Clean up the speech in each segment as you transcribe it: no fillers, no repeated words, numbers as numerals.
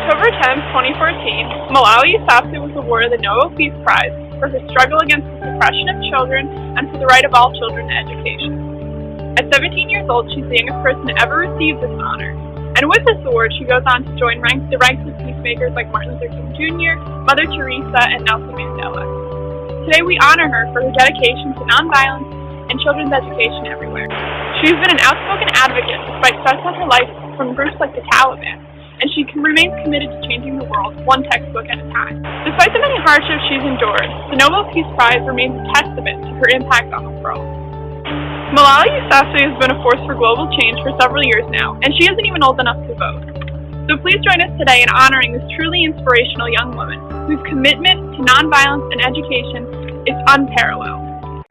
October 10, 2014, Malala Yousafzai was awarded the Nobel Peace Prize for her struggle against the suppression of children and for the right of all children to education. At 17 years old, she's the youngest person to ever receive this honor. And with this award, she goes on to join the ranks of peacemakers like Martin Luther King Jr., Mother Teresa, and Nelson Mandela. Today we honor her for her dedication to nonviolence and children's education everywhere. She's been an outspoken advocate despite threats on her life from groups like the Taliban, and she remains committed to changing the world one textbook at a time. Despite the many hardships she's endured, the Nobel Peace Prize remains a testament to her impact on the world. Malala Yousafzai has been a force for global change for several years now, and she isn't even old enough to vote. So please join us today in honoring this truly inspirational young woman whose commitment to nonviolence and education is unparalleled.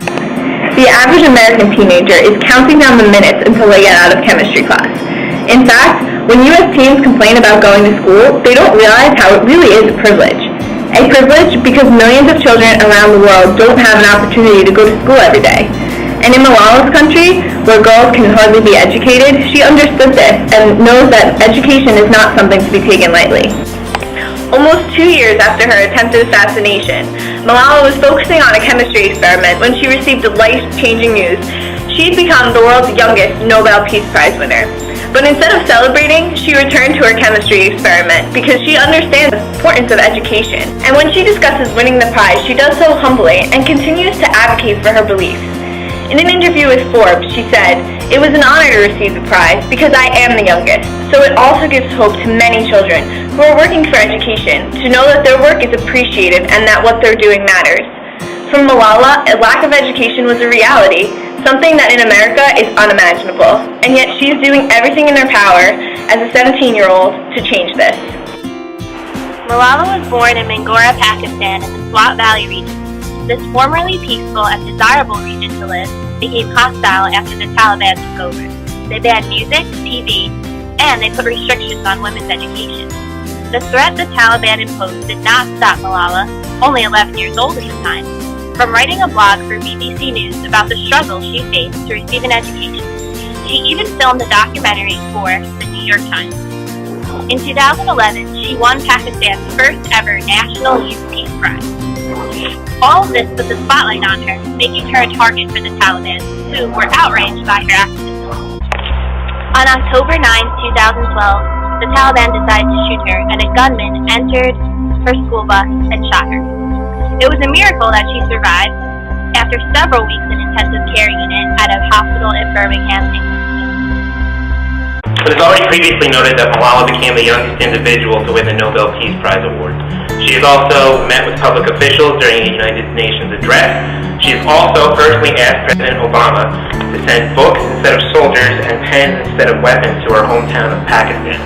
The average American teenager is counting down the minutes until they get out of chemistry class. In fact, when U.S. teens complain about going to school, they don't realize how it really is a privilege. A privilege because millions of children around the world don't have an opportunity to go to school every day. And in Malala's country, where girls can hardly be educated, she understood this and knows that education is not something to be taken lightly. Almost 2 years after her attempted assassination, Malala was focusing on a chemistry experiment when she received the life-changing news. She'd become the world's youngest Nobel Peace Prize winner. But instead of celebrating, she returned to her chemistry experiment because she understands the importance of education. And when she discusses winning the prize, she does so humbly and continues to advocate for her beliefs. In an interview with Forbes, she said, "It was an honor to receive the prize because I am the youngest, so it also gives hope to many children who are working for education to know that their work is appreciated and that what they're doing matters." For Malala, a lack of education was a reality, something that in America is unimaginable, and yet she's doing everything in her power as a 17-year-old to change this. Malala was born in Mangora, Pakistan in the Swat Valley region. This formerly peaceful and desirable region to live became hostile after the Taliban took over. They banned music, TV, and they put restrictions on women's education. The threat the Taliban imposed did not stop Malala, only 11 years old at the time, from writing a blog for BBC News about the struggle she faced to receive an education. She even filmed a documentary for the New York Times. In 2011, she won Pakistan's first ever National Youth Peace Prize. All of this put the spotlight on her, making her a target for the Taliban, who were outraged by her activism. On October 9, 2012, the Taliban decided to shoot her, and a gunman entered her school bus and shot her. It was a miracle that she survived after several weeks in intensive care unit at a hospital in Birmingham, England. It was already previously noted that Malala became the youngest individual to win the Nobel Peace Prize Award. She has also met with public officials during a United Nations address. She has also personally asked President Obama to send books instead of soldiers and pens instead of weapons to her hometown of Pakistan.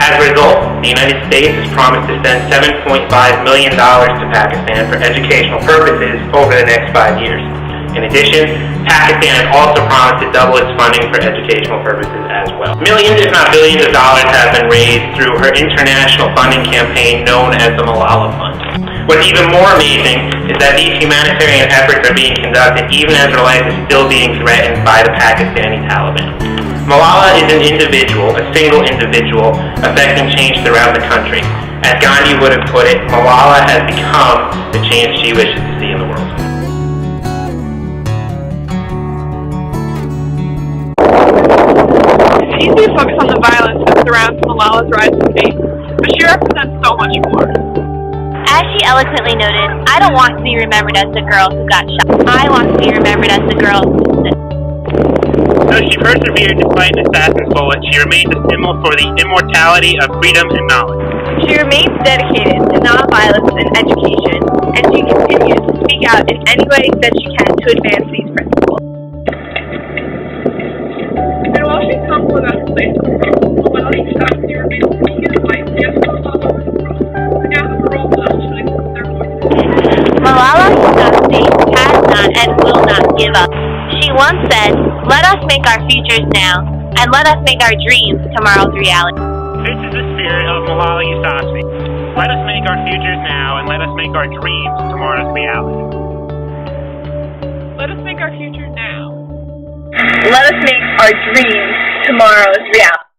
As a result, the United States has promised to send $7.5 million to Pakistan for educational purposes over the next 5 years. In addition, Pakistan has also promised to double its funding for educational purposes as well. Millions, if not billions of dollars have been raised through her international funding campaign known as the Malala Fund. What's even more amazing is that these humanitarian efforts are being conducted even as her life is still being threatened by the Pakistani Taliban. Malala is an individual, a single individual, affecting change throughout the country. As Gandhi would have put it, Malala has become the change she wishes to see in the world. It's easy to focus on the violence that surrounds Malala's rise to fame, but she represents so much more. As she eloquently noted, "I don't want to be remembered as the girl who got shot. I want to be remembered as the girl who lived." Though she persevered despite an assassin's bullet, she remained a symbol for the immortality of freedom and knowledge. She remains dedicated to nonviolence and education, and she continues to speak out in any way that she can to advance these principles. And while she's humble about her place in the world, Malala Yousafzai remains a beacon of light for young girls all over the world, who now have a role model showing them their voices. Malala Yousafzai has not and will not give up. She once said, "Let us make our futures now, and let us make our dreams tomorrow's reality." This is the spirit of Malala Yousafzai. Let us make our futures now, and let us make our dreams tomorrow's reality. Let us make our futures now. Let us make our dreams tomorrow's reality.